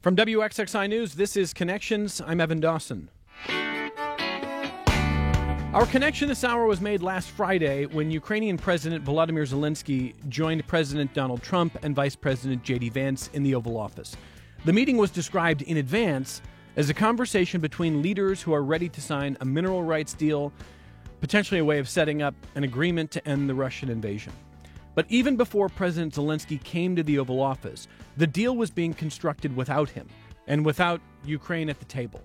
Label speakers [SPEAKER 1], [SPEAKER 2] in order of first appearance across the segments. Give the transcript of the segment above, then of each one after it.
[SPEAKER 1] From WXXI News, this is Connections. I'm Evan Dawson. Our connection this hour was made last Friday when Ukrainian President Volodymyr Zelensky joined President Donald Trump and Vice President J.D. Vance in the Oval Office. The meeting was described in advance as a conversation between leaders who are ready to sign a mineral rights deal, potentially a way of setting up an agreement to end the Russian invasion. But even before President Zelensky came to the Oval Office, the deal was being constructed without him and without Ukraine at the table.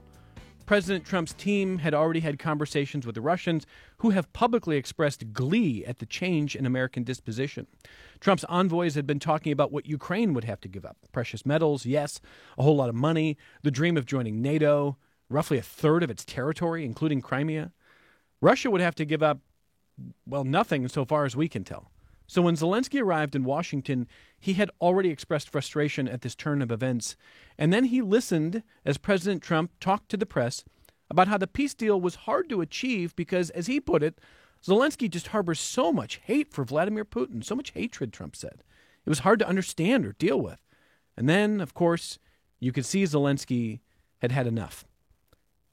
[SPEAKER 1] President Trump's team had already had conversations with the Russians, who have publicly expressed glee at the change in American disposition. Trump's envoys had been talking about what Ukraine would have to give up. Precious metals, yes, a whole lot of money, the dream of joining NATO, roughly a third of its territory, including Crimea. Russia would have to give up, well, nothing so far as we can tell. So when Zelensky arrived in Washington, he had already expressed frustration at this turn of events. And then he listened as President Trump talked to the press about how the peace deal was hard to achieve because, as he put it, Zelensky just harbors so much hate for Vladimir Putin, so much hatred, Trump said. It was hard to understand or deal with. And then, of course, you could see Zelensky had had enough.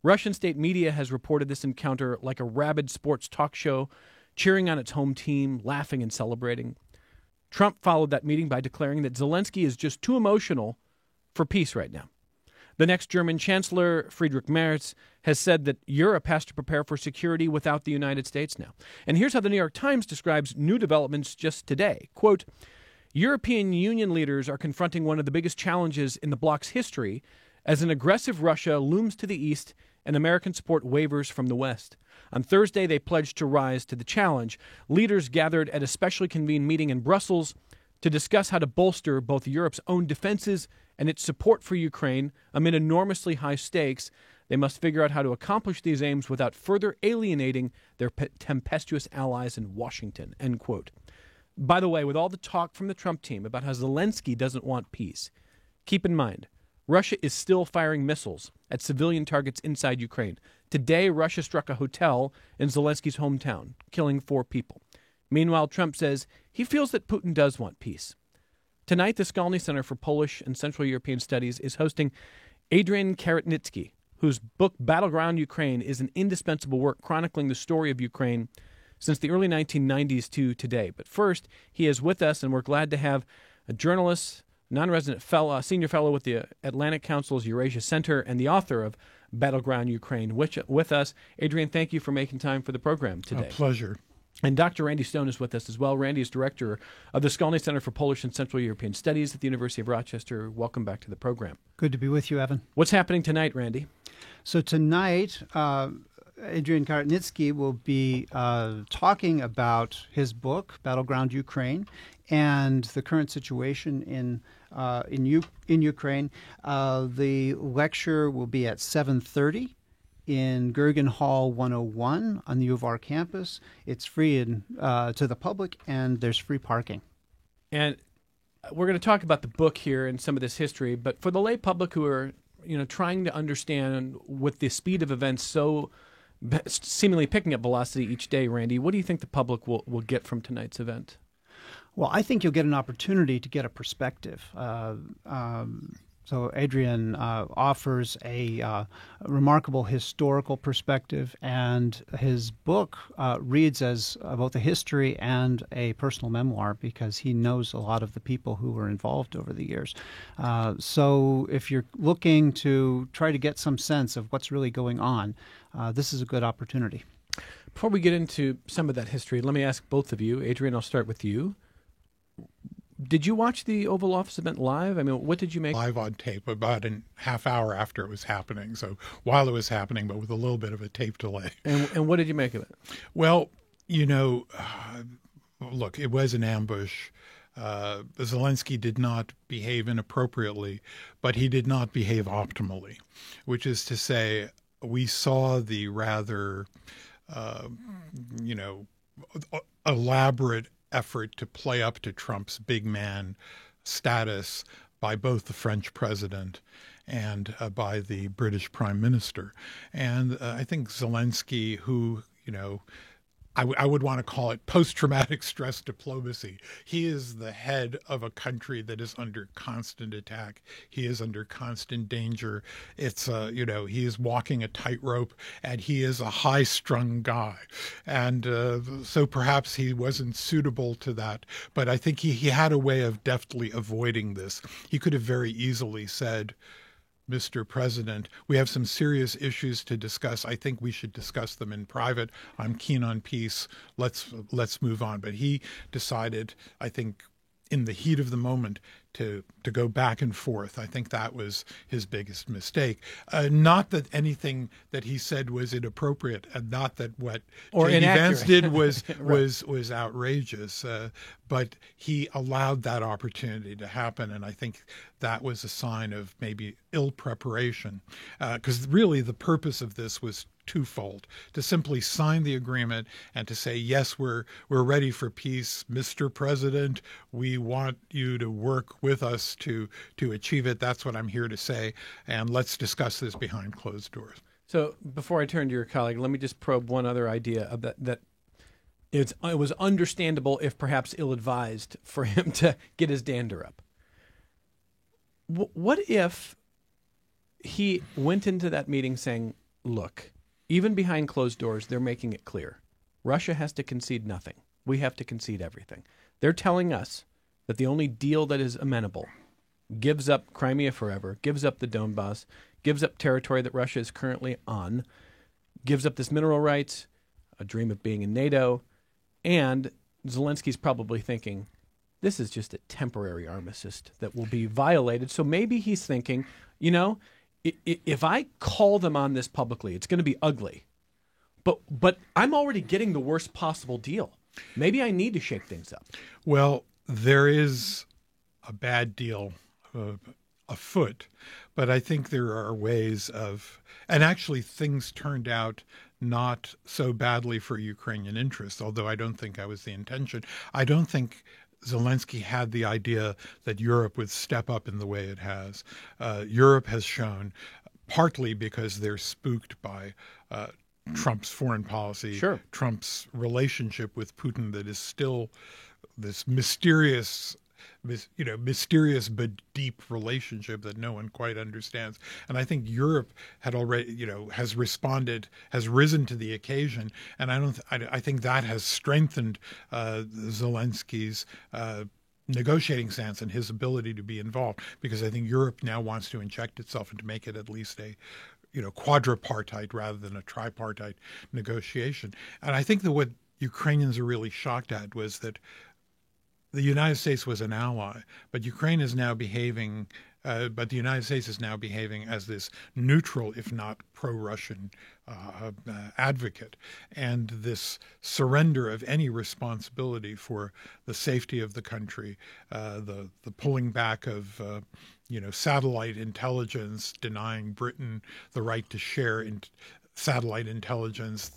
[SPEAKER 1] Russian state media has reported this encounter like a rabid sports talk show, cheering on its home team, laughing and celebrating. Trump followed that meeting by declaring that Zelensky is just too emotional for peace right now. The next German Chancellor, Friedrich Merz, has said that Europe has to prepare for security without the United States now. And here's how the New York Times describes new developments just today. Quote, European Union leaders are confronting one of the biggest challenges in the bloc's history as an aggressive Russia looms to the east and American support wavers from the west. On Thursday, they pledged to rise to the challenge. Leaders gathered at a specially convened meeting in Brussels to discuss how to bolster both Europe's own defenses and its support for Ukraine amid enormously high stakes. They must figure out how to accomplish these aims without further alienating their tempestuous allies in Washington, end quote. By the way, with all the talk from the Trump team about how Zelensky doesn't want peace, keep in mind, Russia is still firing missiles at civilian targets inside Ukraine. Today, Russia struck a hotel in Zelensky's hometown, killing 4 people. Meanwhile, Trump says he feels that Putin does want peace. Tonight, the Skolny Center for Polish and Central European Studies is hosting Adrian Karatnitsky, whose book Battleground Ukraine is an indispensable work chronicling the story of Ukraine since the early 1990s to today. But first, he is with us, and we're glad to have a journalist, non-resident fellow, senior fellow with the Atlantic Council's Eurasia Center, and the author of Battleground Ukraine, with us. Adrian, thank you for making time for the program today.
[SPEAKER 2] A pleasure.
[SPEAKER 1] And Dr. Randy Stone is with us as well. Randy is director of the Skolny Center for Polish and Central European Studies at the University of Rochester. Welcome back to the program.
[SPEAKER 3] Good to be with you, Evan.
[SPEAKER 1] What's happening tonight, Randy?
[SPEAKER 3] So tonight, Adrian Karatnitsky will be talking about his book, Battleground Ukraine, and the current situation in Ukraine. The lecture will be at 7:30 in Gergen Hall 101 on the U of R campus. It's free to the public, and there's free parking.
[SPEAKER 1] And we're going to talk about the book here and some of this history, but for the lay public who are, trying to understand with the speed of events so seemingly picking up velocity each day, Randy, what do you think the public will get from tonight's event?
[SPEAKER 3] Well, I think you'll get an opportunity to get a perspective. So Adrian offers a remarkable historical perspective, and his book reads as both a history and a personal memoir because he knows a lot of the people who were involved over the years. So if you're looking to try to get some sense of what's really going on, this is a good opportunity.
[SPEAKER 1] Before we get into some of that history, let me ask both of you. Adrian, I'll start with you. Did you watch the Oval Office event live? I mean, what did you make?
[SPEAKER 2] Live on tape, about a half hour after it was happening. So while it was happening, but with a little bit of a tape delay.
[SPEAKER 1] And what did you make of it?
[SPEAKER 2] Well, look, it was an ambush. Zelensky did not behave inappropriately, but he did not behave optimally, which is to say we saw the rather, elaborate effort to play up to Trump's big man status by both the French president and by the British prime minister. And I think Zelensky, who, I would want to call it post-traumatic stress diplomacy. He is the head of a country that is under constant attack. He is under constant danger. It's, he is walking a tightrope, and he is a high-strung guy. And so perhaps he wasn't suitable to that. But I think he had a way of deftly avoiding this. He could have very easily said, Mr. President, we have some serious issues to discuss. I think we should discuss them in private. I'm keen on peace. Let's move on. But he decided, I think, in the heat of the moment, to go back and forth. I think that was his biggest mistake. Not that anything that he said was inappropriate, and not that what J.D. Vance did was right. was outrageous. But he allowed that opportunity to happen, and I think that was a sign of maybe ill preparation. Because really, the purpose of this was twofold: to simply sign the agreement and to say, yes, we're ready for peace, Mr. President. We want you to work with us to achieve it. That's what I'm here to say, and let's discuss this behind closed doors.
[SPEAKER 1] So before I turn to your colleague, let me just probe one other idea of that it was understandable, if perhaps ill-advised, for him to get his dander up. What if he went into that meeting saying, look, even behind closed doors, they're making it clear. Russia has to concede nothing. We have to concede everything. They're telling us that the only deal that is amenable gives up Crimea forever, gives up the Donbass, gives up territory that Russia is currently on, gives up this mineral rights, a dream of being in NATO, and Zelensky's probably thinking, this is just a temporary armistice that will be violated. So maybe he's thinking, if I call them on this publicly, it's going to be ugly. But I'm already getting the worst possible deal. Maybe I need to shake things up.
[SPEAKER 2] Well, there is a bad deal afoot, but I think there are ways of, and actually things turned out not so badly for Ukrainian interests, although I don't think that was the intention. I don't think Zelensky had the idea that Europe would step up in the way it has. Europe has shown, partly because they're spooked by Trump's foreign policy,
[SPEAKER 1] sure.
[SPEAKER 2] Trump's relationship with Putin that is still this mysterious but deep relationship that no one quite understands. And I think Europe had already, has responded, has risen to the occasion. And I think that has strengthened Zelensky's negotiating stance and his ability to be involved, because I think Europe now wants to inject itself and to make it at least a quadripartite rather than a tripartite negotiation. And I think that what Ukrainians are really shocked at was that the United States was an ally, but Ukraine is now behaving, but the United States is now behaving as this neutral, if not pro-Russian advocate. And this surrender of any responsibility for the safety of the country, the pulling back of satellite intelligence, denying Britain the right to share in satellite intelligence,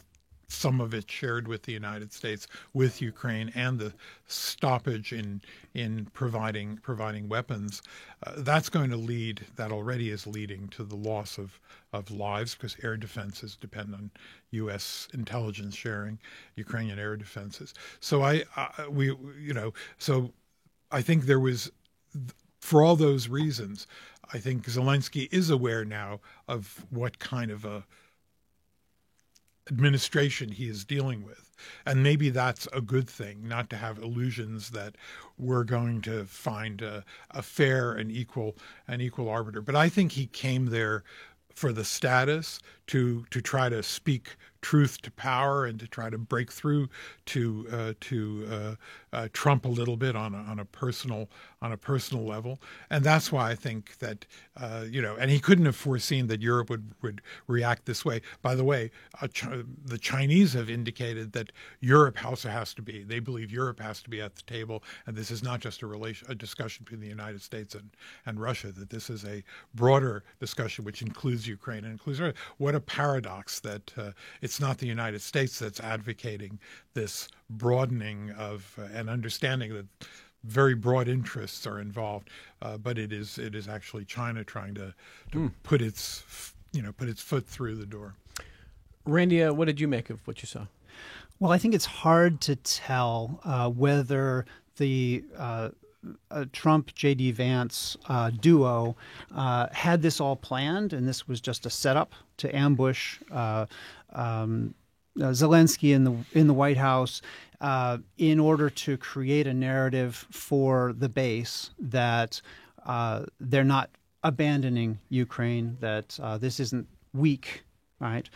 [SPEAKER 2] some of it shared with the United States, with Ukraine, and the stoppage in providing weapons, that's going to lead, that already is leading to the loss of lives, because air defenses depend on U.S. intelligence sharing, Ukrainian air defenses. So so I think there was, for all those reasons, I think Zelensky is aware now of what kind of a administration he is dealing with. And maybe that's a good thing, not to have illusions that we're going to find a fair and equal arbiter. But I think he came there for the status, to try to speak truth to power and to try to break through to Trump a little bit on a personal level. And that's why I think that and he couldn't have foreseen that Europe would react this way. By the way, the Chinese have indicated that Europe also has to be. They believe Europe has to be at the table, and this is not just a discussion between the United States and Russia. That this is a broader discussion which includes Ukraine and includes Russia. What a paradox that it's not the United States that's advocating this broadening of an understanding that very broad interests are involved, but it is actually China trying to put its foot through the door.
[SPEAKER 1] Randy, what did you make of what you saw?
[SPEAKER 3] Well, I think it's hard to tell whether the Trump J.D. Vance duo had this all planned, and this was just a setup to ambush Zelensky in the White House in order to create a narrative for the base that they're not abandoning Ukraine, that this isn't weak, right?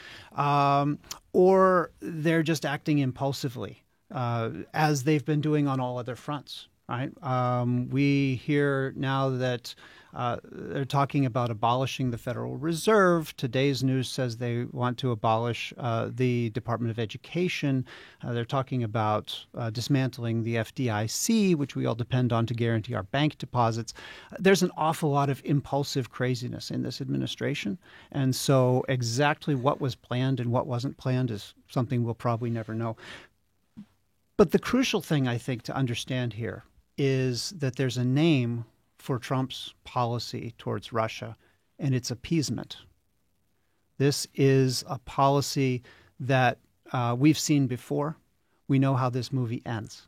[SPEAKER 3] Or they're just acting impulsively, as they've been doing on all other fronts, right? We hear now that they're talking about abolishing the Federal Reserve. Today's news says they want to abolish the Department of Education. They're talking about dismantling the FDIC, which we all depend on to guarantee our bank deposits. There's an awful lot of impulsive craziness in this administration. And so exactly what was planned and what wasn't planned is something we'll probably never know. But the crucial thing, I think, to understand here is that there's a name for Trump's policy towards Russia, and it's appeasement. This is a policy that we've seen before. We know how this movie ends.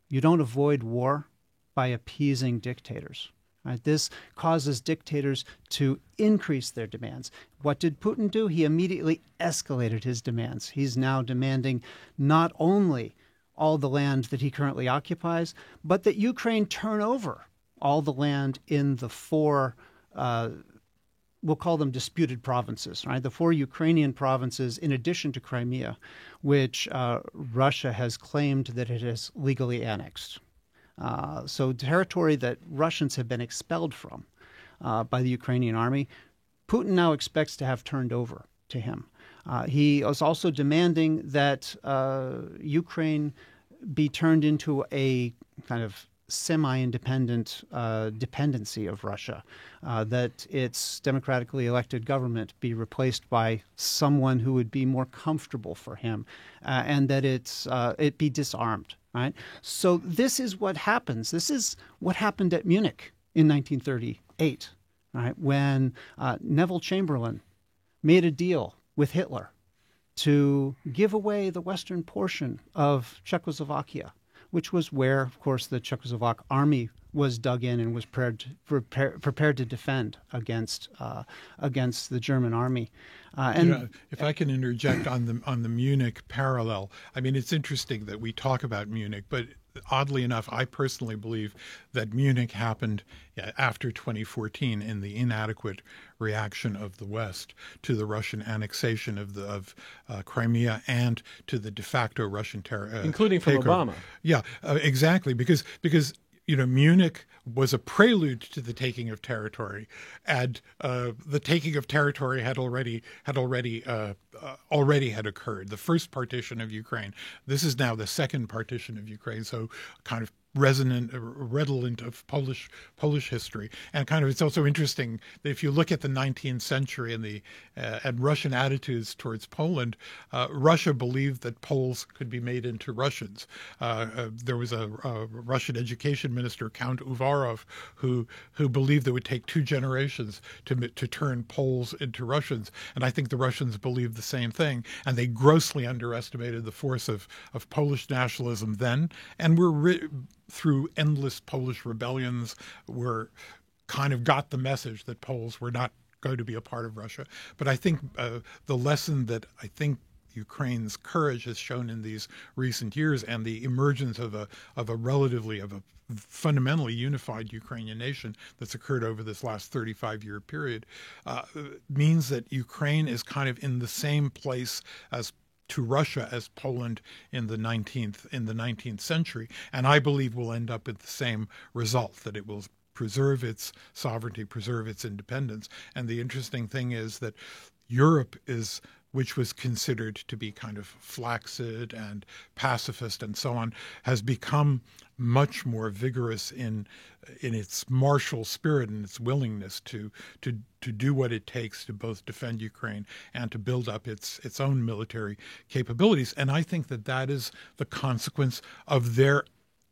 [SPEAKER 3] You don't avoid war by appeasing dictators. Right? This causes dictators to increase their demands. What did Putin do? He immediately escalated his demands. He's now demanding not only all the land that he currently occupies, but that Ukraine turn over all the land in the four, we'll call them disputed provinces, right? The four Ukrainian provinces, in addition to Crimea, which Russia has claimed that it has legally annexed. So territory that Russians have been expelled from by the Ukrainian army, Putin now expects to have turned over to him. He is also demanding that Ukraine be turned into a kind of semi-independent dependency of Russia, that its democratically elected government be replaced by someone who would be more comfortable for him, and that it be disarmed. Right. So this is what happens. This is what happened at Munich in 1938, right, when Neville Chamberlain made a deal with Hitler to give away the western portion of Czechoslovakia, which was where, of course, the Czechoslovak army was dug in and was prepared to defend against the German army.
[SPEAKER 2] If I can interject on the Munich parallel, I mean, it's interesting that we talk about Munich, but oddly enough, I personally believe that Munich happened after 2014 in the inadequate reaction of the West to the Russian annexation of Crimea and to the de facto Russian
[SPEAKER 1] including from Obama.
[SPEAKER 2] Yeah, exactly, because Munich was a prelude to the taking of territory, and the taking of territory had already occurred. The first partition of Ukraine. This is now the second partition of Ukraine. So kind of redolent of Polish history, and kind of it's also interesting that if you look at the 19th century and the and Russian attitudes towards Poland, Russia believed that Poles could be made into Russians. There was a Russian education minister, Count Uvarov, who believed it would take 2 generations to turn Poles into Russians, and I think the Russians believed the same thing, and they grossly underestimated the force of Polish nationalism then, and through endless Polish rebellions, were kind of got the message that Poles were not going to be a part of Russia. But I think the lesson that I think Ukraine's courage has shown in these recent years, and the emergence of a fundamentally unified Ukrainian nation that's occurred over this last 35-year period, means that Ukraine is kind of in the same place to Russia as Poland in the 19th century, and I believe will end up at the same result, that it will preserve its sovereignty, preserve its independence. And the interesting thing is that Europe which was considered to be kind of flaccid and pacifist and so on, has become much more vigorous in its martial spirit and its willingness to do what it takes to both defend Ukraine and to build up its own military capabilities. And I think that is the consequence of their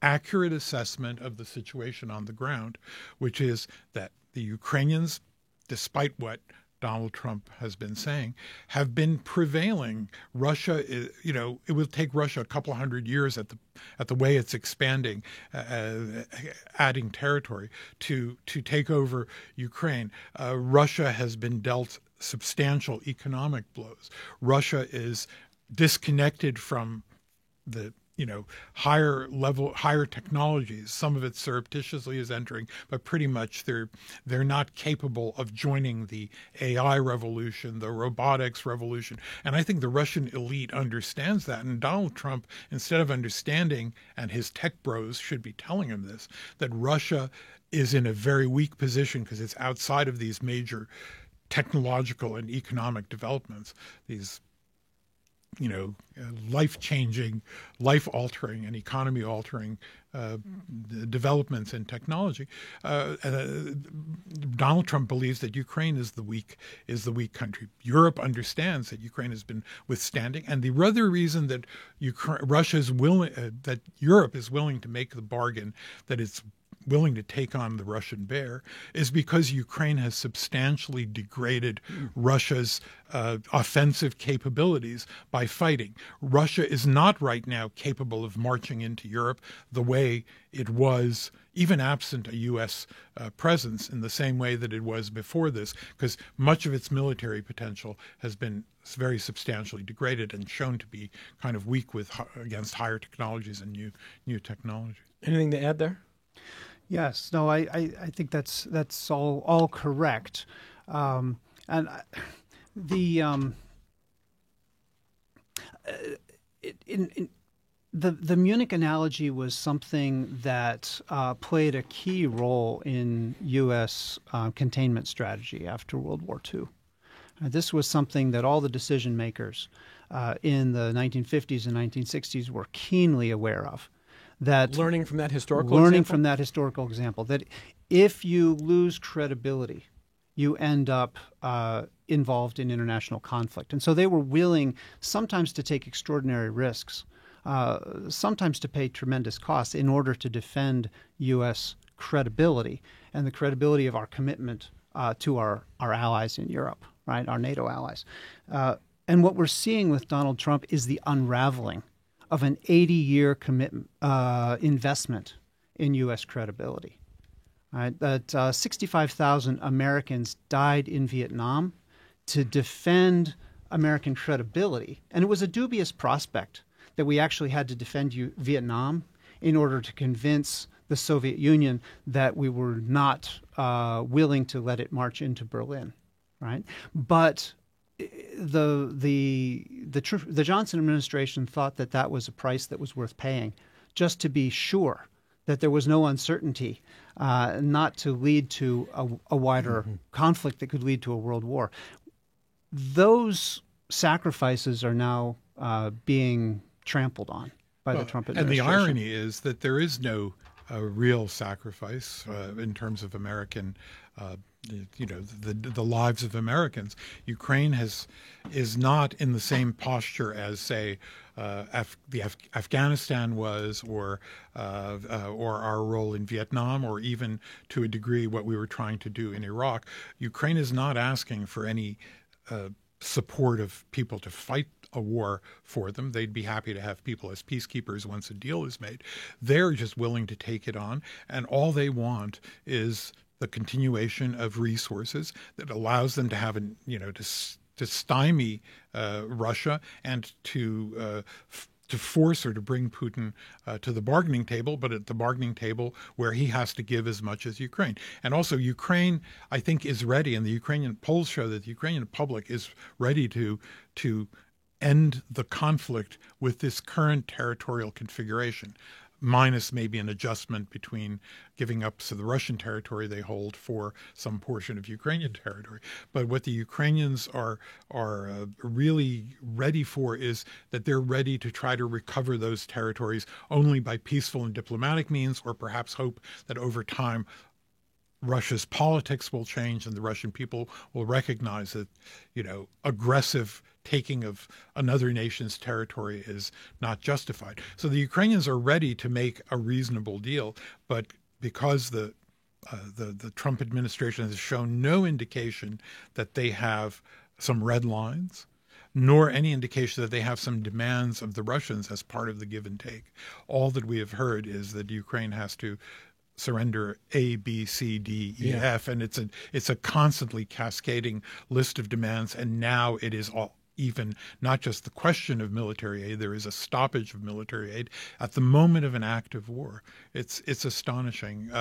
[SPEAKER 2] accurate assessment of the situation on the ground, which is that the Ukrainians, despite what Donald Trump has been saying have been prevailing. Russia, it will take Russia a couple of hundred years at the way it's expanding, adding territory to take over Ukraine. Russia has been dealt substantial economic blows. Russia is disconnected from the higher technologies. Some of it surreptitiously is entering, but pretty much they're not capable of joining the AI revolution, the robotics revolution. And I think the Russian elite understands that. And Donald Trump, instead of understanding, and his tech bros should be telling him this, that Russia is in a very weak position because it's outside of these major technological and economic developments, these life-changing, life-altering, and economy-altering developments in technology. Donald Trump believes that Ukraine is the weak country. Europe understands that Ukraine has been withstanding, and the other reason that that Europe is willing to make the bargain that it's willing to take on the Russian bear is because Ukraine has substantially degraded Russia's offensive capabilities by fighting. Russia is not right now capable of marching into Europe the way it was, even absent a U.S. Presence, in the same way that it was before this, because much of its military potential has been very substantially degraded and shown to be kind of weak against higher technologies and new technology.
[SPEAKER 1] Anything to add there?
[SPEAKER 3] Yes, no, I think that's all correct, the Munich analogy was something that played a key role in U.S. Containment strategy after World War II. This was something that all the decision makers in the 1950s and 1960s were keenly aware of.
[SPEAKER 1] Learning from that historical example, that if you lose credibility, you end up involved in international conflict. And so they were willing sometimes to take extraordinary risks, sometimes to pay tremendous costs in order to defend U.S. credibility and the credibility of our commitment to our allies in Europe, right, our NATO allies. And what we're seeing with Donald Trump is the unraveling of an 80-year commitment investment in U.S. credibility. Right? That 65,000 Americans died in Vietnam to defend American credibility. And it was a dubious prospect that we actually had to defend Vietnam in order to convince the Soviet Union that we were not willing to let it march into Berlin. Right? But the Johnson administration thought that was a price that was worth paying, just to be sure that there was no uncertainty, not to lead to a wider conflict that could lead to a world war. Those sacrifices are now being trampled on by the Trump administration.
[SPEAKER 2] And the irony is that there is no real sacrifice in terms of American the lives of Americans. Ukraine is not in the same posture as, say, Afghanistan was, or our role in Vietnam, or even to a degree what we were trying to do in Iraq. Ukraine is not asking for any support of people to fight a war for them. They'd be happy to have people as peacekeepers once a deal is made. They're just willing to take it on, and all they want is the continuation of resources that allows them to have to stymie Russia and to force or to bring Putin to the bargaining table, but at the bargaining table where he has to give as much as Ukraine. And also Ukraine, I think, is ready, and the Ukrainian polls show that the Ukrainian public is ready to end the conflict with this current territorial configuration, minus maybe an adjustment between giving up to the Russian territory they hold for some portion of Ukrainian territory. But what the Ukrainians are really ready for is that they're ready to try to recover those territories only by peaceful and diplomatic means, or perhaps hope that over time Russia's politics will change and the Russian people will recognize that, aggressive taking of another nation's territory is not justified. So the Ukrainians are ready to make a reasonable deal, but because the the Trump administration has shown no indication that they have some red lines, nor any indication that they have some demands of the Russians as part of the give and take. All that we have heard is that Ukraine has to surrender A, B, C, D, E, F, and it's a constantly cascading list of demands. And now it is all even not just the question of military aid. There is a stoppage of military aid at the moment of an active war. It's astonishing.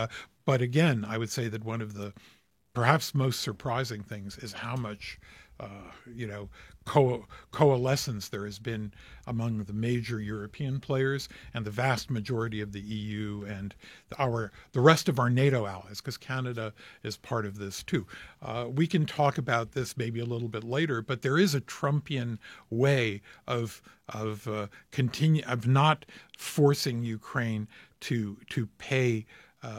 [SPEAKER 2] But again, I would say that one of the perhaps most surprising things is how much coalescence there has been among the major European players and the vast majority of the EU and the rest of our NATO allies, because Canada is part of this too. We can talk about this maybe a little bit later, but there is a Trumpian way of not forcing Ukraine to pay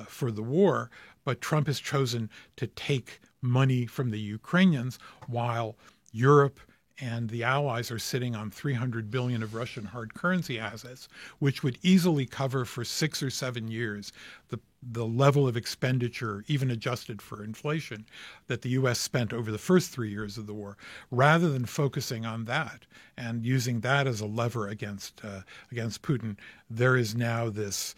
[SPEAKER 2] for the war, but Trump has chosen to take money from the Ukrainians while Europe and the allies are sitting on $300 billion of Russian hard currency assets, which would easily cover for 6 or 7 years the level of expenditure, even adjusted for inflation, that the U.S. spent over the first 3 years of the war. Rather than focusing on that and using that as a lever against Putin, there is now this,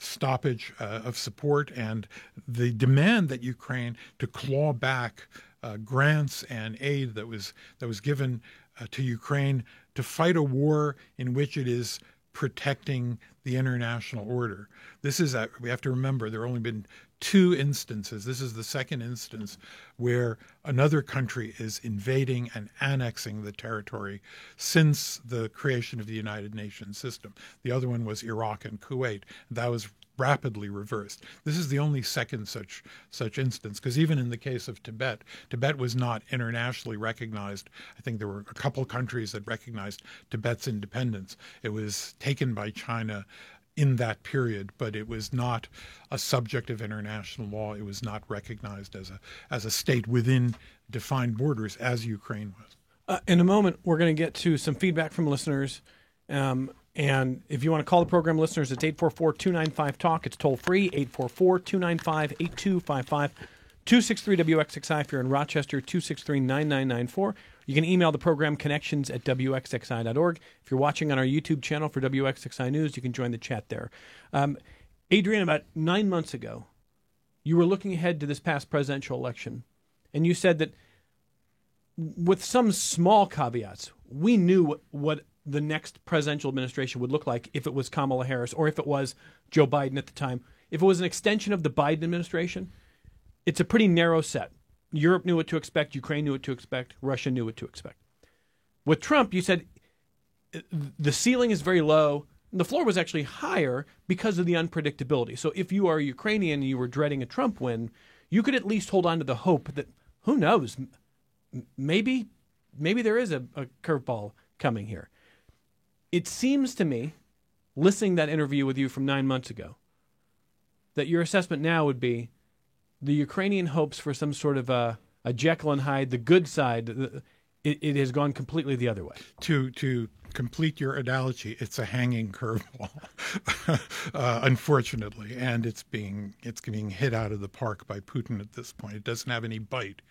[SPEAKER 2] stoppage of support and the demand that Ukraine to claw back grants and aid that was given to Ukraine to fight a war in which it is protecting the international order. We have to remember there have only been 2 instances. This is the second instance where another country is invading and annexing the territory since the creation of the United Nations system. The other one was Iraq and Kuwait. That was rapidly reversed. This is the only second such instance, because even in the case of Tibet was not internationally recognized. I think there were a couple countries that recognized Tibet's independence. It was taken by China in that period, but it was not a subject of international law. It was not recognized as a state within defined borders, as Ukraine was.
[SPEAKER 1] In a moment, we're going to get to some feedback from listeners. And if you want to call the program, listeners, it's 844-295-TALK. It's toll free, 844-295-8255. 263-WXXI if you're in Rochester, 263-9994. You can email the program connections@WXXI.org. If you're watching on our YouTube channel for WXXI News, you can join the chat there. Adrian, about 9 months ago, you were looking ahead to this past presidential election, and you said that with some small caveats, we knew what the next presidential administration would look like if it was Kamala Harris or if it was Joe Biden at the time. If it was an extension of the Biden administration, it's a pretty narrow set. Europe knew what to expect. Ukraine knew what to expect. Russia knew what to expect. With Trump, you said the ceiling is very low. The floor was actually higher because of the unpredictability. So if you are a Ukrainian and you were dreading a Trump win, you could at least hold on to the hope that, who knows, maybe there is a curveball coming here. It seems to me, listening to that interview with you from 9 months ago, that your assessment now would be the Ukrainian hopes for some sort of a Jekyll and Hyde, the good side, it has gone completely the other way.
[SPEAKER 2] To complete your analogy, it's a hanging curveball, unfortunately, and it's being hit out of the park by Putin at this point. It doesn't have any bite,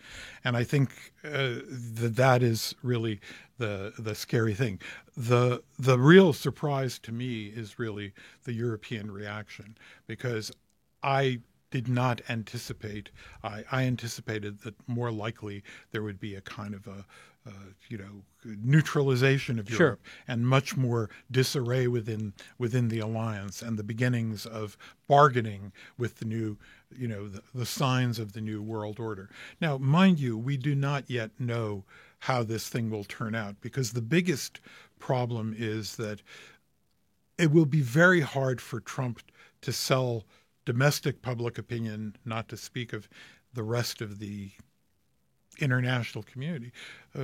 [SPEAKER 2] and I think that is really the scary thing. The real surprise to me is really the European reaction, because I did not anticipate. I anticipated that more likely there would be a kind of a neutralization of Europe and much more disarray within the alliance and the beginnings of bargaining with the new, the signs of the new world order. Now, mind you, we do not yet know how this thing will turn out, because the biggest problem is that it will be very hard for Trump to sell domestic public opinion, not to speak of the rest of the international community,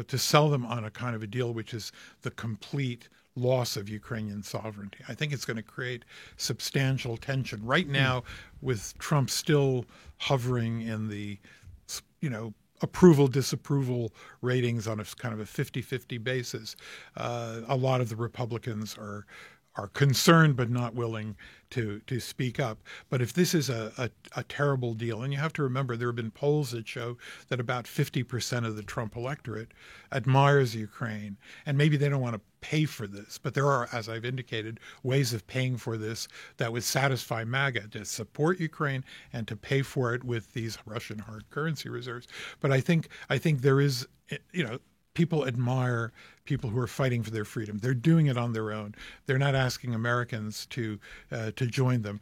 [SPEAKER 2] to sell them on a kind of a deal which is the complete loss of Ukrainian sovereignty. I think it's going to create substantial tension. Right now, with Trump still hovering in the, approval-disapproval ratings on a kind of a 50-50 basis, a lot of the Republicans are are concerned but not willing to speak up. But if this is a terrible deal, and you have to remember there have been polls that show that about 50% of the Trump electorate admires Ukraine, and maybe they don't want to pay for this, but there are, as I've indicated, ways of paying for this that would satisfy MAGA to support Ukraine and to pay for it with these Russian hard currency reserves. But I think there is, people admire people who are fighting for their freedom. They're doing it on their own. They're not asking Americans to join them,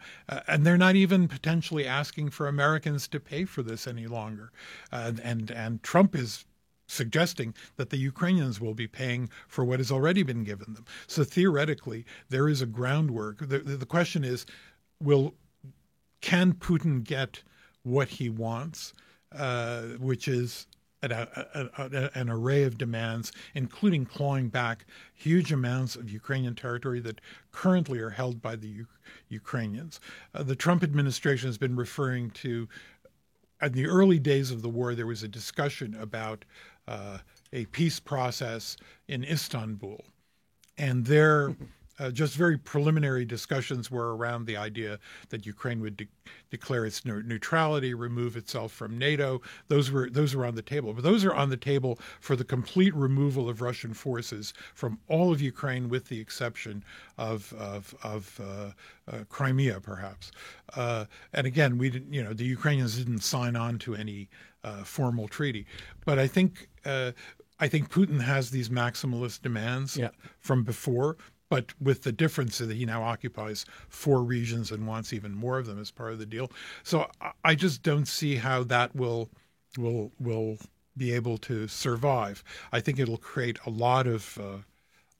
[SPEAKER 2] and they're not even potentially asking for Americans to pay for this any longer. And Trump is suggesting that the Ukrainians will be paying for what has already been given them. So theoretically, there is a groundwork. The question is, can Putin get what he wants, which is an array of demands, including clawing back huge amounts of Ukrainian territory that currently are held by the Ukrainians. The Trump administration has been referring to, in the early days of the war, there was a discussion about a peace process in Istanbul. And there, just very preliminary discussions were around the idea that Ukraine would declare its neutrality, remove itself from NATO. Those were on the table. But those are on the table for the complete removal of Russian forces from all of Ukraine, with the exception of Crimea, perhaps. And again, the Ukrainians didn't sign on to any formal treaty. But I think Putin has these maximalist demands from before, but with the difference that he now occupies 4 regions and wants even more of them as part of the deal. So I just don't see how that will be able to survive. I think it'll create a lot of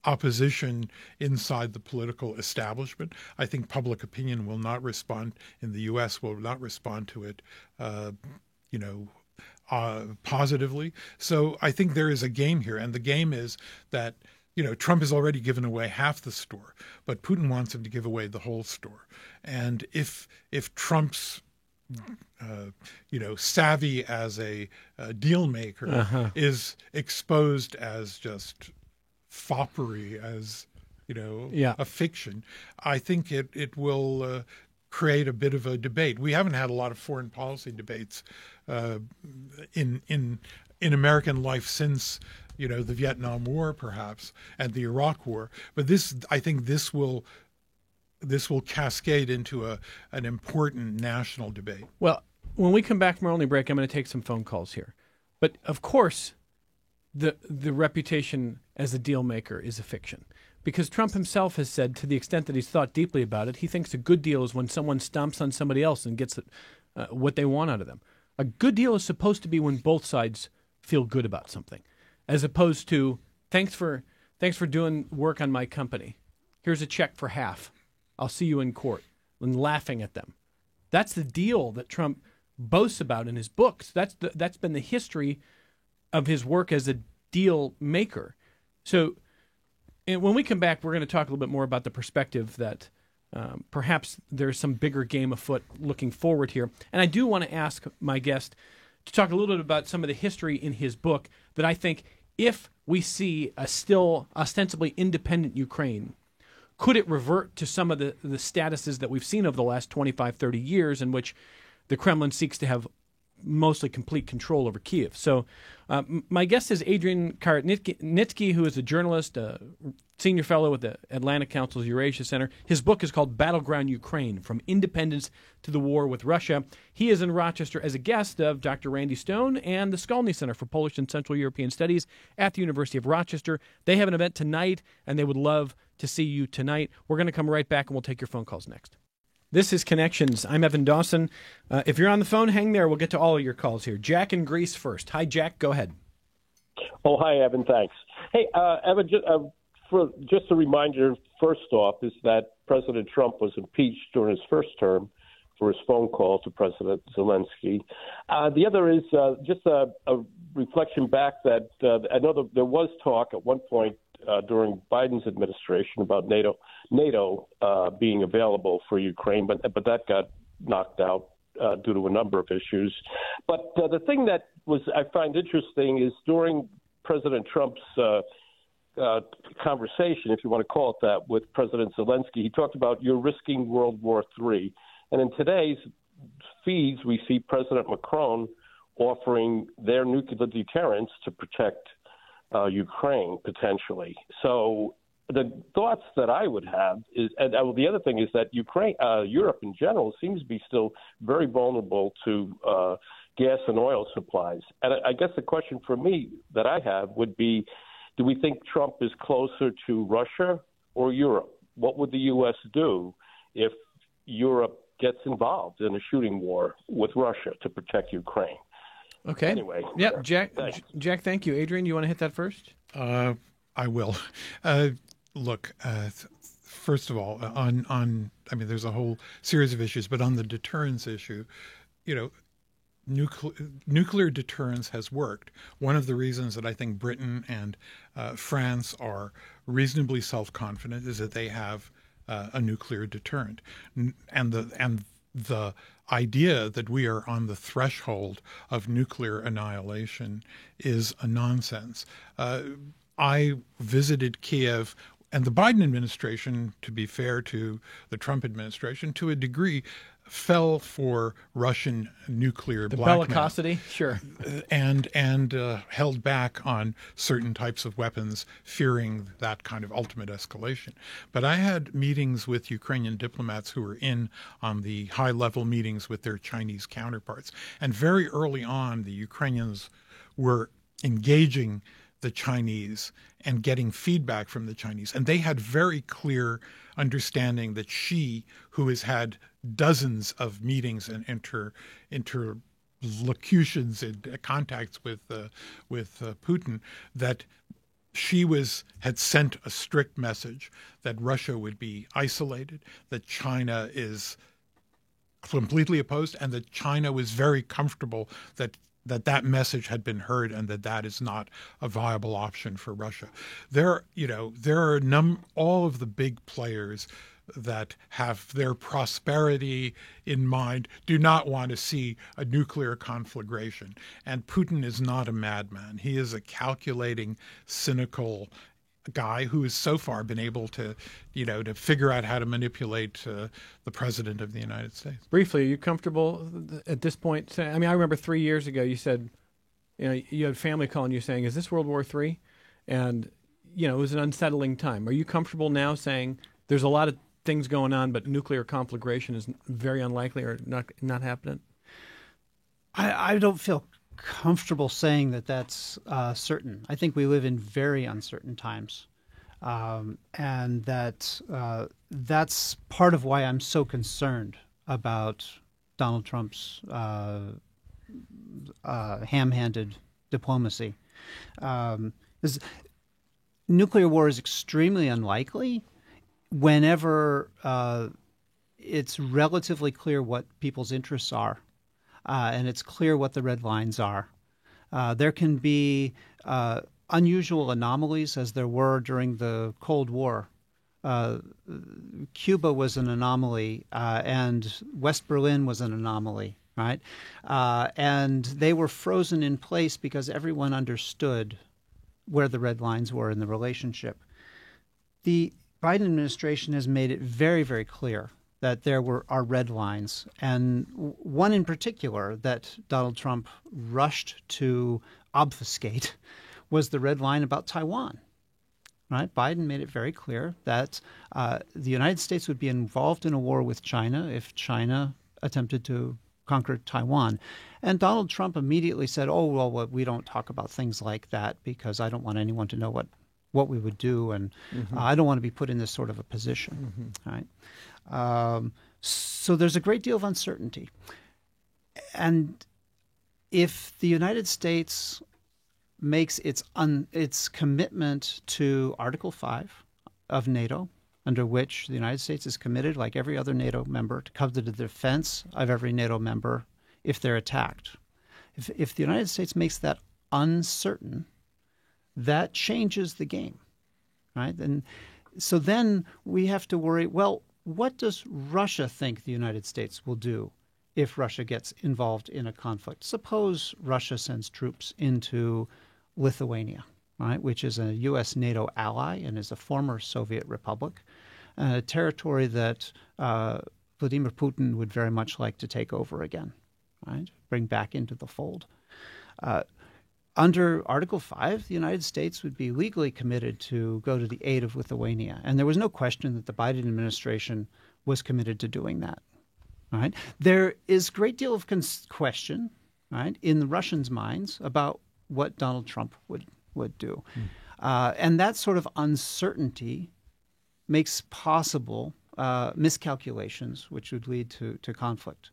[SPEAKER 2] opposition inside the political establishment. I think public opinion will not respond in the U.S. will not respond to it, positively. So I think there is a game here, and the game is that Trump has already given away half the store, but Putin wants him to give away the whole store. And if Trump's savvy as a deal maker is exposed as just foppery, as a fiction, I think it will create a bit of a debate. We haven't had a lot of foreign policy debates in American life since the Vietnam War, perhaps, and the Iraq War. But I think this will cascade into an important national debate.
[SPEAKER 1] Well, when we come back from our only break, I'm going to take some phone calls here. But of course, the reputation as a deal maker is a fiction, because Trump himself has said, to the extent that he's thought deeply about it, he thinks a good deal is when someone stomps on somebody else and gets what they want out of them. A good deal is supposed to be when both sides feel good about something, as opposed to thanks for doing work on my company. Here's a check for half. I'll see you in court, and laughing at them. That's the deal that Trump boasts about in his books. That's been the history of his work as a deal maker. So, and when we come back, we're going to talk a little bit more about the perspective that perhaps there's some bigger game afoot looking forward here. And I do want to ask my guest to talk a little bit about some of the history in his book that I think, if we see a still ostensibly independent Ukraine, could it revert to some of the statuses that we've seen over the last 25, 30 years in which the Kremlin seeks to have mostly complete control over Kiev? So my guest is Adrian Karnitsky, who is a journalist, a senior fellow with the Atlantic Council's Eurasia Center. His book is called Battleground Ukraine, From Independence to the War with Russia. He is in Rochester as a guest of Dr. Randy Stone and the Skolny Center for Polish and Central European Studies at the University of Rochester. They have an event tonight, and they would love to see you tonight. We're going to come right back, and we'll take your phone calls next. This is Connections. I'm Evan Dawson. If you're on the phone, hang there. We'll get to all of your calls here. Jack in Greece first. Hi, Jack. Go ahead.
[SPEAKER 4] Oh, hi, Evan. Thanks. Hey, Evan, just a reminder, first off, is that President Trump was impeached during his first term for his phone call to President Zelensky. The other is just a reflection back that I know there was talk at one point during Biden's administration about NATO being available for Ukraine, but that got knocked out due to a number of issues. But the thing that I find interesting is during President Trump's conversation, if you want to call it that, with President Zelensky. He talked about you're risking World War III. And in today's feeds, we see President Macron offering their nuclear deterrence to protect Ukraine, potentially. So the thoughts that I would have is, and the other thing is that Europe in general seems to be still very vulnerable to gas and oil supplies. And I guess the question for me that I have would be, do we think Trump is closer to Russia or Europe? What would the U.S. do if Europe gets involved in a shooting war with Russia to protect Ukraine?
[SPEAKER 1] Okay.
[SPEAKER 4] Anyway.
[SPEAKER 1] Yep. Jack, thank you. Adrian, you want to hit that first?
[SPEAKER 2] I will. Look, first of all, there's a whole series of issues, but on the deterrence issue, nuclear deterrence has worked. One of the reasons that I think Britain and France are reasonably self-confident is that they have a nuclear deterrent, and the idea that we are on the threshold of nuclear annihilation is a nonsense. I visited Kiev, and the Biden administration, to be fair to the Trump administration, to a degree, fell for Russian nuclear blackmail.
[SPEAKER 1] Bellicosity, sure,
[SPEAKER 2] and held back on certain types of weapons, fearing that kind of ultimate escalation. But I had meetings with Ukrainian diplomats who were in on the high-level meetings with their Chinese counterparts, and very early on, the Ukrainians were engaging the Chinese and getting feedback from the Chinese. And they had very clear understanding that Xi, who has had dozens of meetings and interlocutions and contacts with Putin, that Xi had sent a strict message that Russia would be isolated, that China is completely opposed, and that China was very comfortable that message had been heard and that is not a viable option for Russia. There are all of the big players that have their prosperity in mind do not want to see a nuclear conflagration. And Putin is not a madman. He is a calculating, cynical guy who has so far been able to figure out how to manipulate the president of the United States.
[SPEAKER 1] Briefly, are you comfortable at this point? I mean, I remember 3 years ago you said, you had family calling you saying, "Is this World War III?" And it was an unsettling time. Are you comfortable now saying there's a lot of things going on, but nuclear conflagration is very unlikely or not happening?
[SPEAKER 3] I don't feel comfortable saying that that's certain. I think we live in very uncertain times, and that's part of why I'm so concerned about Donald Trump's ham-handed diplomacy. Nuclear war is extremely unlikely whenever it's relatively clear what people's interests are. And it's clear what the red lines are. There can be unusual anomalies, as there were during the Cold War. Cuba was an anomaly, and West Berlin was an anomaly, right? And they were frozen in place because everyone understood where the red lines were in the relationship. The Biden administration has made it very, very clear that there are red lines, and one in particular that Donald Trump rushed to obfuscate was the red line about Taiwan. Right? Biden made it very clear that the United States would be involved in a war with China if China attempted to conquer Taiwan. And Donald Trump immediately said, "Oh, well, we don't talk about things like that because I don't want anyone to know what we would do, and I don't want to be put in this sort of a position." Right? So there's a great deal of uncertainty. And if the United States makes its commitment to Article 5 of NATO, under which the United States is committed, like every other NATO member, to come to the defense of every NATO member if they're attacked. If the United States makes that uncertain, that changes the game, right? And so then we have to worry, well, what does Russia think the United States will do if Russia gets involved in a conflict? Suppose Russia sends troops into Lithuania, right, which is a U.S. NATO ally and is a former Soviet republic, a territory that Vladimir Putin would very much like to take over again, right, bring back into the fold. Under Article 5, the United States would be legally committed to go to the aid of Lithuania. And there was no question that the Biden administration was committed to doing that. Right? There is a great deal of question, right, in the Russians' minds about what Donald Trump would do. And that sort of uncertainty makes possible miscalculations, which would lead to conflict.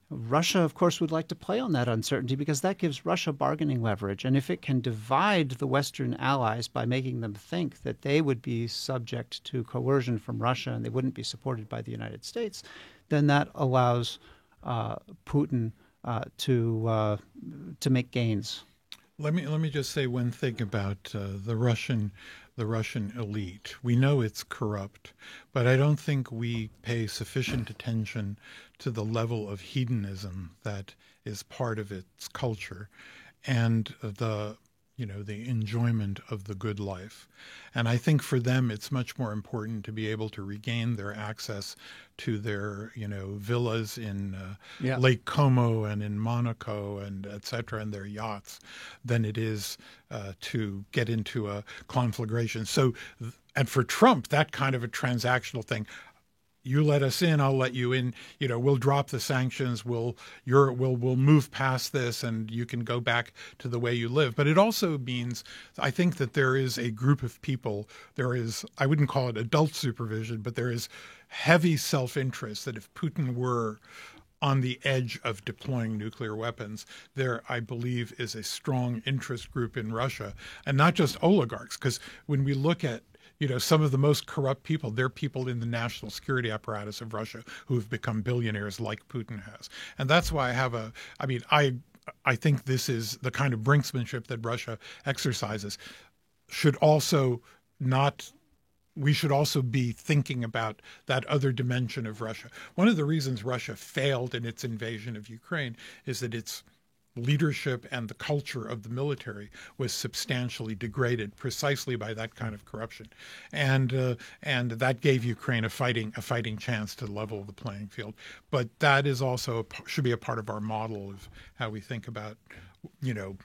[SPEAKER 3] Russia, of course, would like to play on that uncertainty because that gives Russia bargaining leverage. And if it can divide the Western allies by making them think that they would be subject to coercion from Russia and they wouldn't be supported by the United States, then that allows Putin to make gains.
[SPEAKER 2] Let me just say one thing about the Russian elite. We know it's corrupt, but I don't think we pay sufficient attention to the level of hedonism that is part of its culture, and the enjoyment of the good life. And I think for them, it's much more important to be able to regain their access to their, villas in Lake Como and in Monaco and et cetera, and their yachts, than it is to get into a conflagration. So, and for Trump, that kind of a transactional thing, you let us in, I'll let you in. We'll drop the sanctions. We'll move past this, and you can go back to the way you live. But it also means, I think, that there is a group of people. There is, I wouldn't call it adult supervision, but there is heavy self-interest that if Putin were on the edge of deploying nuclear weapons, there, I believe, is a strong interest group in Russia, and not just oligarchs. Because when we look at some of the most corrupt people, they're people in the national security apparatus of Russia who have become billionaires like Putin has. And that's why I think this is the kind of brinksmanship that Russia exercises. We should also be thinking about that other dimension of Russia. One of the reasons Russia failed in its invasion of Ukraine is that its leadership and the culture of the military was substantially degraded precisely by that kind of corruption, and that gave Ukraine a fighting chance to level the playing field. But that is also should be a part of our model of how we think about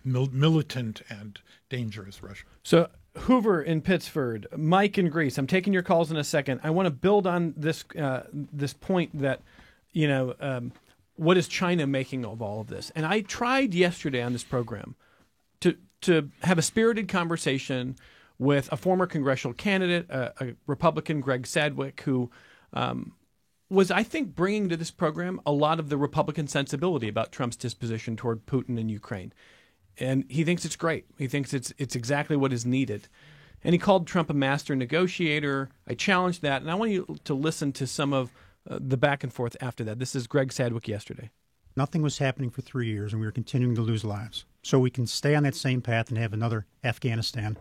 [SPEAKER 2] militant and dangerous Russia.
[SPEAKER 1] So Hoover in Pittsford, Mike in Greece. I'm taking your calls in a second. I want to build on this point that what is China making of all of this? And I tried yesterday on this program to have a spirited conversation with a former congressional candidate, a Republican, Greg Sadwick, who was, I think, bringing to this program a lot of the Republican sensibility about Trump's disposition toward Putin and Ukraine. And he thinks it's great. He thinks it's exactly what is needed. And he called Trump a master negotiator. I challenged that. And I want you to listen to some of the back and forth after that. This is Greg Sadwick yesterday.
[SPEAKER 5] Nothing was happening for 3 years, and we were continuing to lose lives. So we can stay on that same path and have another Afghanistan.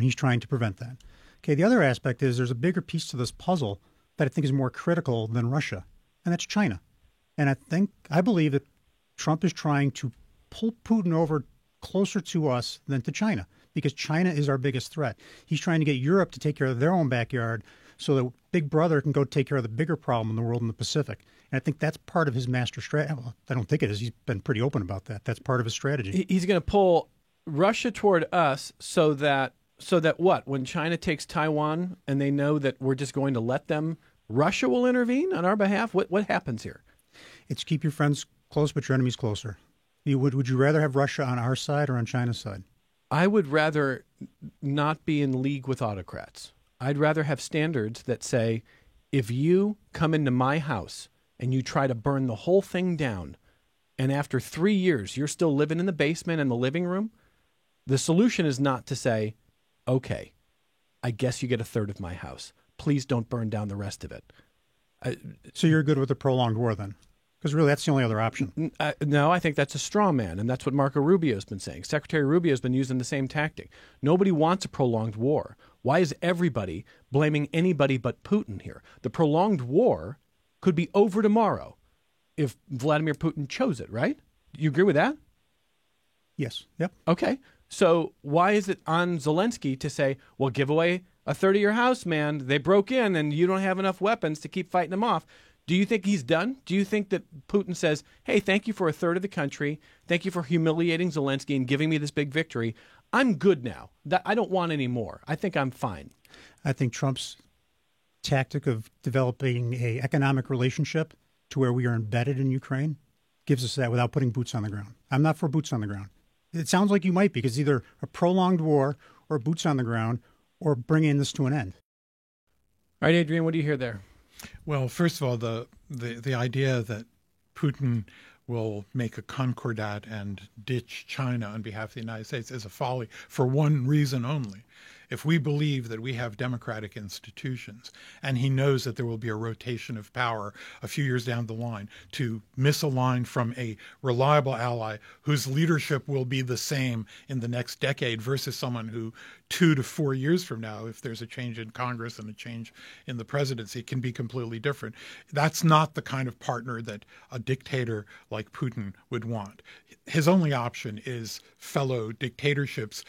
[SPEAKER 5] He's trying to prevent that. Okay, the other aspect is there's a bigger piece to this puzzle that I think is more critical than Russia, and that's China. And I believe that Trump is trying to pull Putin over closer to us than to China, because China is our biggest threat. He's trying to get Europe to take care of their own backyard so that Big Brother can go take care of the bigger problem in the world in the Pacific. And I think that's part of his master strategy. Well, I don't think it is. He's been pretty open about that. That's part of his strategy.
[SPEAKER 1] He's going to pull Russia toward us so that what? When China takes Taiwan and they know that we're just going to let them, Russia will intervene on our behalf? What happens here?
[SPEAKER 5] It's keep your friends close but your enemies closer. Would you rather have Russia on our side or on China's side?
[SPEAKER 1] I would rather not be in league with autocrats. I'd rather have standards that say, if you come into my house and you try to burn the whole thing down, and after 3 years you're still living in the basement and the living room, the solution is not to say, okay, I guess you get a third of my house. Please don't burn down the rest of it.
[SPEAKER 5] So you're good with a prolonged war then? Because really, that's the only other option.
[SPEAKER 1] No, I think that's a straw man, and that's what Marco Rubio has been saying. Secretary Rubio has been using the same tactic. Nobody wants a prolonged war. Why is everybody blaming anybody but Putin here? The prolonged war could be over tomorrow if Vladimir Putin chose it, right? You agree with that?
[SPEAKER 5] Yes. Yep.
[SPEAKER 1] Okay. So why is it on Zelensky to say, well, give away a third of your house, man? They broke in and you don't have enough weapons to keep fighting them off. Do you think he's done? Do you think that Putin says, hey, thank you for a third of the country. Thank you for humiliating Zelensky and giving me this big victory. I'm good now. I don't want any more. I think I'm fine.
[SPEAKER 5] I think Trump's tactic of developing an economic relationship to where we are embedded in Ukraine gives us that without putting boots on the ground. I'm not for boots on the ground. It sounds like you might be, because either a prolonged war or boots on the ground or bringing this to an end.
[SPEAKER 1] All right, Adrian, what do you hear there?
[SPEAKER 2] Well, first of all, the idea that Putin will make a concordat and ditch China on behalf of the United States is a folly for one reason only. If we believe that we have democratic institutions, and he knows that there will be a rotation of power a few years down the line to misalign from a reliable ally whose leadership will be the same in the next decade versus someone who 2 to 4 years from now, if there's a change in Congress and a change in the presidency, can be completely different. That's not the kind of partner that a dictator like Putin would want. His only option is fellow dictatorships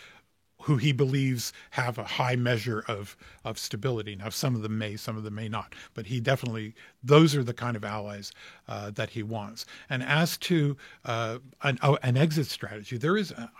[SPEAKER 2] who he believes have a high measure of stability. Now, some of them may not, but he definitely, those are the kind of allies that he wants. And as to an exit strategy,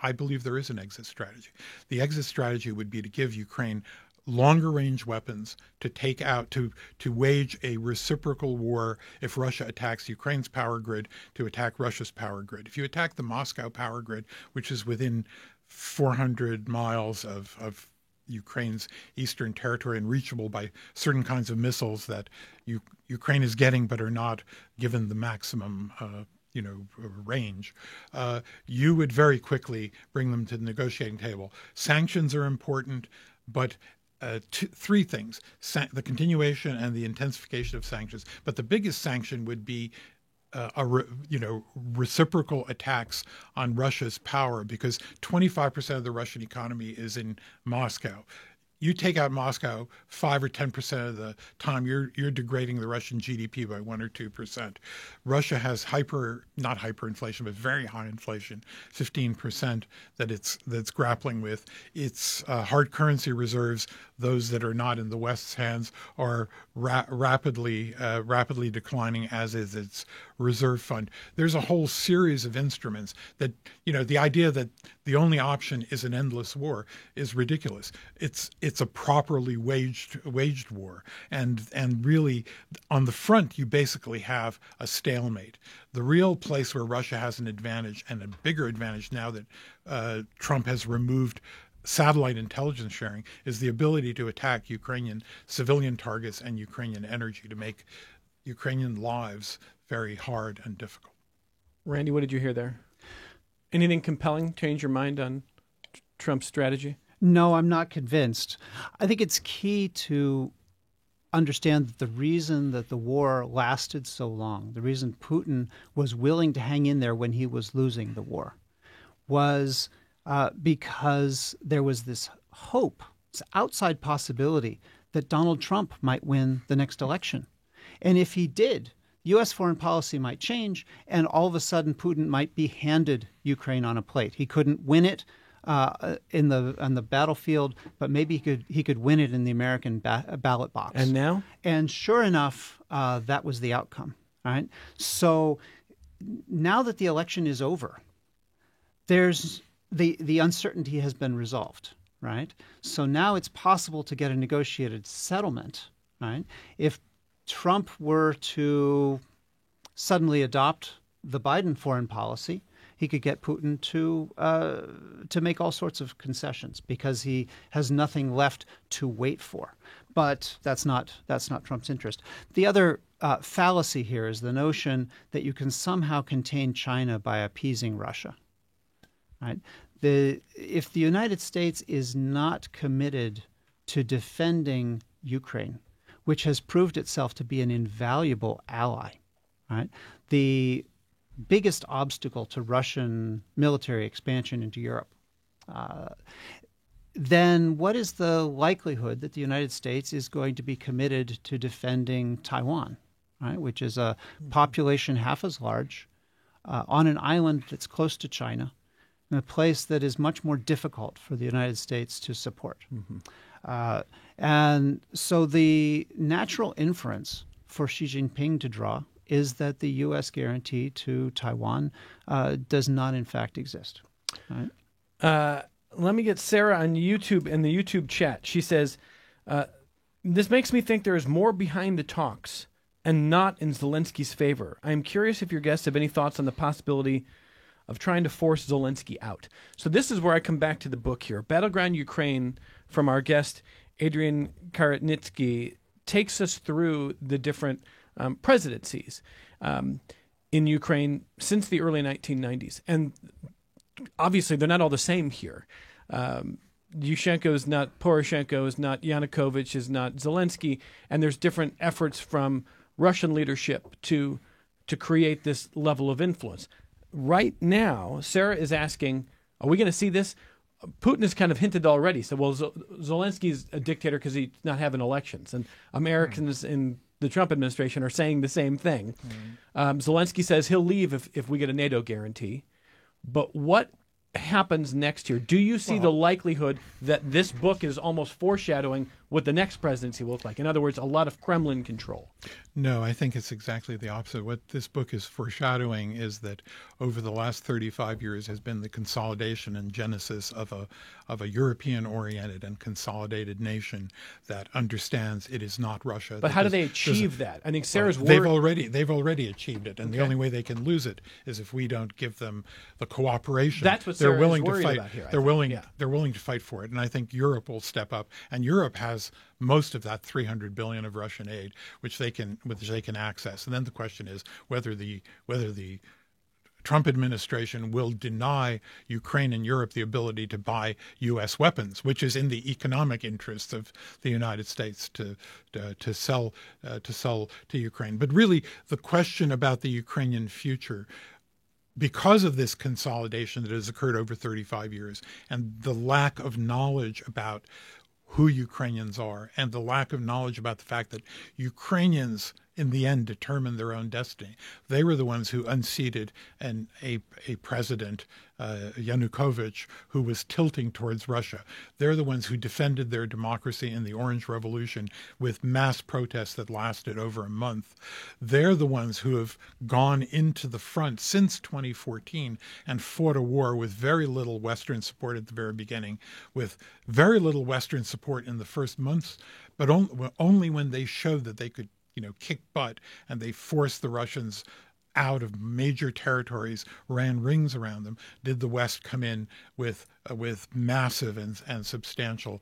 [SPEAKER 2] I believe there is an exit strategy. The exit strategy would be to give Ukraine longer range weapons to take out, to wage a reciprocal war if Russia attacks Ukraine's power grid, to attack Russia's power grid. If you attack the Moscow power grid, which is within 400 miles of Ukraine's eastern territory and reachable by certain kinds of missiles that Ukraine is getting but are not given the maximum range, you would very quickly bring them to the negotiating table. Sanctions are important, but three things: the continuation and the intensification of sanctions. But the biggest sanction would be reciprocal attacks on Russia's power, because 25% of the Russian economy is in Moscow. You take out Moscow 5 or 10% of the time, you're degrading the Russian GDP by 1 or 2%. Russia has not hyperinflation, but very high inflation, 15% that's grappling with. Its hard currency reserves, those that are not in the West's hands, are rapidly declining, as is its reserve fund. There's a whole series of instruments that, the idea that the only option is an endless war is ridiculous. It's a properly waged war, and really on the front you basically have a stalemate. The real place where Russia has an advantage, and a bigger advantage now that Trump has removed satellite intelligence sharing, is the ability to attack Ukrainian civilian targets and Ukrainian energy, to make Ukrainian lives very hard and difficult.
[SPEAKER 1] Randy, what did you hear there? Anything compelling change your mind on Trump's strategy?
[SPEAKER 3] No, I'm not convinced. I think it's key to understand that the reason that the war lasted so long, the reason Putin was willing to hang in there when he was losing the war, was because there was this hope, this outside possibility that Donald Trump might win the next election. And if he did, U.S. foreign policy might change, and all of a sudden Putin might be handed Ukraine on a plate. He couldn't win it on the battlefield, but maybe he could win it in the American ballot box.
[SPEAKER 1] And now?
[SPEAKER 3] And sure enough, that was the outcome. Right. So now that the election is over, there's the uncertainty has been resolved. Right. So now it's possible to get a negotiated settlement. Right. If Trump were to suddenly adopt the Biden foreign policy, he could get Putin to make all sorts of concessions, because he has nothing left to wait for. But that's not Trump's interest. The other fallacy here is the notion that you can somehow contain China by appeasing Russia. Right? If the United States is not committed to defending Ukraine, which has proved itself to be an invaluable ally, right? The biggest obstacle to Russian military expansion into Europe, then what is the likelihood that the United States is going to be committed to defending Taiwan, right? Which is a population half as large, on an island that's close to China, in a place that is much more difficult for the United States to support. And so the natural inference for Xi Jinping to draw is that the U.S. guarantee to Taiwan does not, in fact, exist. Right?
[SPEAKER 1] Let me get Sarah on YouTube in the YouTube chat. She says, this makes me think there is more behind the talks and not in Zelensky's favor. I am curious if your guests have any thoughts on the possibility of trying to force Zelensky out. So this is where I come back to the book here. Battleground Ukraine, from our guest, Adrian Karatnitsky, takes us through the different presidencies in Ukraine since the early 1990s. And obviously, they're not all the same here. Yushchenko is not Poroshenko, is not Yanukovych, is not Zelensky, and there's different efforts from Russian leadership to create this level of influence. Right now, Sarah is asking, are we going to see this? Putin has kind of hinted already. So, well, Zelensky's a dictator because he's not having elections, and Americans in the Trump administration are saying the same thing. Zelensky says he'll leave if we get a NATO guarantee. But what happens next year? Do you see the likelihood that this book is almost foreshadowing what the next presidency will look like? In other words, a lot of Kremlin control.
[SPEAKER 2] No, I think it's exactly the opposite. What this book is foreshadowing is that over the last 35 years has been the consolidation and genesis of a European-oriented and consolidated nation that understands it is not Russia.
[SPEAKER 1] But how do they achieve that? I think Sarah's worried.
[SPEAKER 2] They've already achieved it, and the only way they can lose it is if we don't give them the cooperation.
[SPEAKER 1] That's what
[SPEAKER 2] they're
[SPEAKER 1] Sarah
[SPEAKER 2] willing
[SPEAKER 1] is worried
[SPEAKER 2] to fight.
[SPEAKER 1] about here.
[SPEAKER 2] They're willing to fight for it, and I think Europe will step up. And Europe has most of that $300 billion of Russian aid, which they can access. And then the question is whether the Trump administration will deny Ukraine and Europe the ability to buy U.S. weapons, which is in the economic interests of the United States to sell to Ukraine. But really, the question about the Ukrainian future, because of this consolidation that has occurred over 35 years and the lack of knowledge about who Ukrainians are and the lack of knowledge about the fact that Ukrainians in the end determine their own destiny. They were the ones who unseated a president, Yanukovych, who was tilting towards Russia. They're the ones who defended their democracy in the Orange Revolution with mass protests that lasted over a month. They're the ones who have gone into the front since 2014 and fought a war with very little Western support at the very beginning, with very little Western support in the first months, but only when they showed that they could kick butt, and they forced the Russians out of major territories, ran rings around them, did the West come in with massive and substantial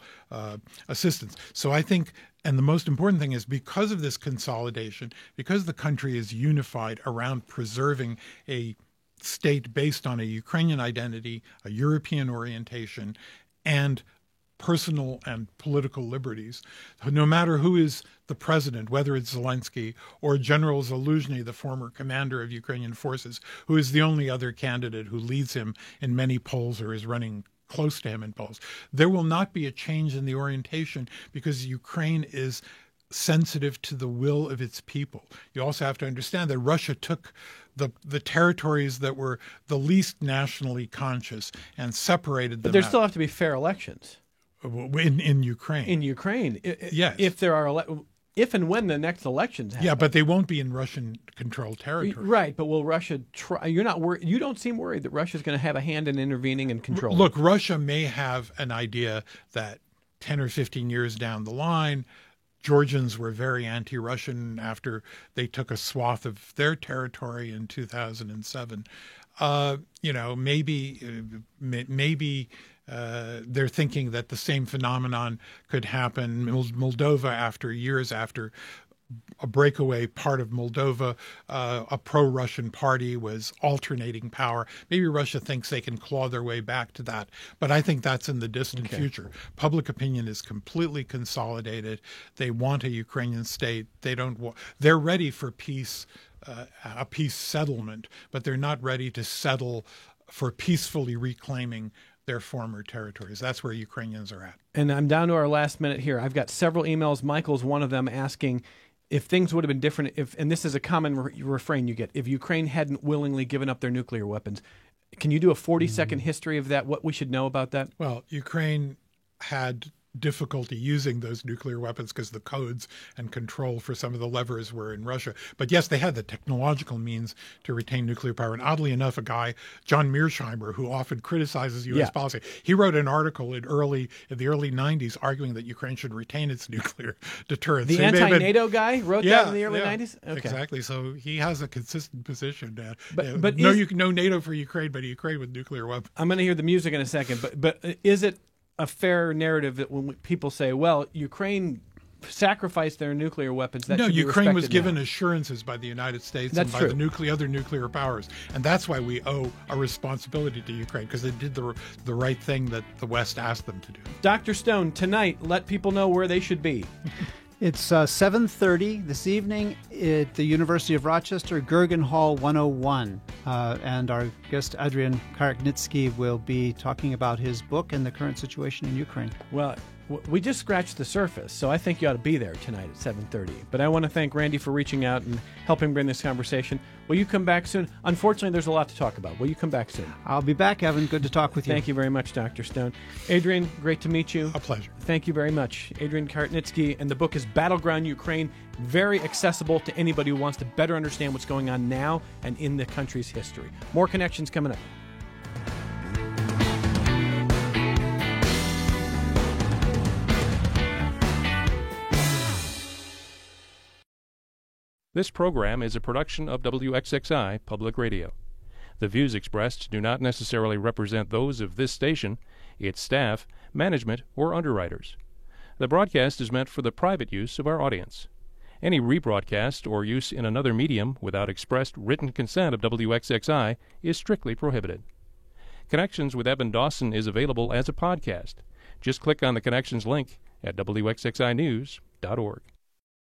[SPEAKER 2] assistance. So I think, and the most important thing is, because of this consolidation, because the country is unified around preserving a state based on a Ukrainian identity, a European orientation, and personal and political liberties, no matter who is the president, whether it's Zelensky or General Zaluzhny, the former commander of Ukrainian forces, who is the only other candidate who leads him in many polls or is running close to him in polls. There will not be a change in the orientation because Ukraine is sensitive to the will of its people. You also have to understand that Russia took the territories that were the least nationally conscious and separated them
[SPEAKER 1] But there
[SPEAKER 2] out.
[SPEAKER 1] still have to be fair elections.
[SPEAKER 2] In Ukraine.
[SPEAKER 1] In Ukraine.
[SPEAKER 2] Yes.
[SPEAKER 1] If there are if and when the next elections happen.
[SPEAKER 2] Yeah, but they won't be in Russian-controlled territory.
[SPEAKER 1] Right, but will Russia try? You're not worried. You don't seem worried that Russia's going to have a hand in intervening and controlling.
[SPEAKER 2] Look, Russia may have an idea that 10 or 15 years down the line, Georgians were very anti-Russian after they took a swath of their territory in 2007. Maybe they're thinking that the same phenomenon could happen. Moldova, years after a breakaway part of Moldova, a pro-Russian party was alternating power. Maybe Russia thinks they can claw their way back to that, but I think that's in the distant future. Public opinion is completely consolidated. They want a Ukrainian state. They're ready for peace, a peace settlement, but they're not ready to settle for peacefully reclaiming their former territories. That's where Ukrainians are at.
[SPEAKER 1] And I'm down to our last minute here. I've got several emails. Michael's one of them, asking if things would have been different and this is a common refrain you get, if Ukraine hadn't willingly given up their nuclear weapons. Can you do a 40-second history of that, what we should know about that?
[SPEAKER 2] Well, Ukraine had difficulty using those nuclear weapons because the codes and control for some of the levers were in Russia. But yes, they had the technological means to retain nuclear power. And oddly enough, a guy, John Mearsheimer, who often criticizes U.S. policy, he wrote an article in the early 90s arguing that Ukraine should retain its nuclear deterrence.
[SPEAKER 1] The anti-NATO guy wrote that in the early 90s? Okay.
[SPEAKER 2] Exactly. So he has a consistent position.
[SPEAKER 1] But
[SPEAKER 2] no NATO for Ukraine, but Ukraine with nuclear weapons.
[SPEAKER 1] I'm going to hear the music in a second, but is it a fair narrative that when people say, well, Ukraine sacrificed their nuclear weapons, that
[SPEAKER 2] no,
[SPEAKER 1] should be
[SPEAKER 2] Ukraine was
[SPEAKER 1] respected
[SPEAKER 2] given
[SPEAKER 1] now?
[SPEAKER 2] assurances by the United States
[SPEAKER 1] That's
[SPEAKER 2] and by
[SPEAKER 1] true.
[SPEAKER 2] the other nuclear powers. And that's why we owe a responsibility to Ukraine, because they did the right thing that the West asked them to do.
[SPEAKER 1] Dr. Stone, tonight, let people know where they should be.
[SPEAKER 3] It's 7:30 this evening at the University of Rochester, Gergen Hall 101. And our guest, Adrian Karaknitsky, will be talking about his book and the current situation in Ukraine.
[SPEAKER 1] Well, we just scratched the surface, so I think you ought to be there tonight at 7:30. But I want to thank Randy for reaching out and helping bring this conversation. Will you come back soon? Unfortunately, there's a lot to talk about. Will you come back soon?
[SPEAKER 3] I'll be back, Evan. Good to talk with you.
[SPEAKER 1] Thank you very much, Dr. Stone. Adrian, great to meet you.
[SPEAKER 2] A pleasure.
[SPEAKER 1] Thank you very much. Adrian Karaknitsky, and the book is Battleground Ukraine, very accessible to anybody who wants to better understand what's going on now and in the country's history. More connections coming up.
[SPEAKER 6] This program is a production of WXXI Public Radio. The views expressed do not necessarily represent those of this station, its staff, management, or underwriters. The broadcast is meant for the private use of our audience. Any rebroadcast or use in another medium without expressed written consent of WXXI is strictly prohibited. Connections with Evan Dawson is available as a podcast. Just click on the Connections link at WXXInews.org.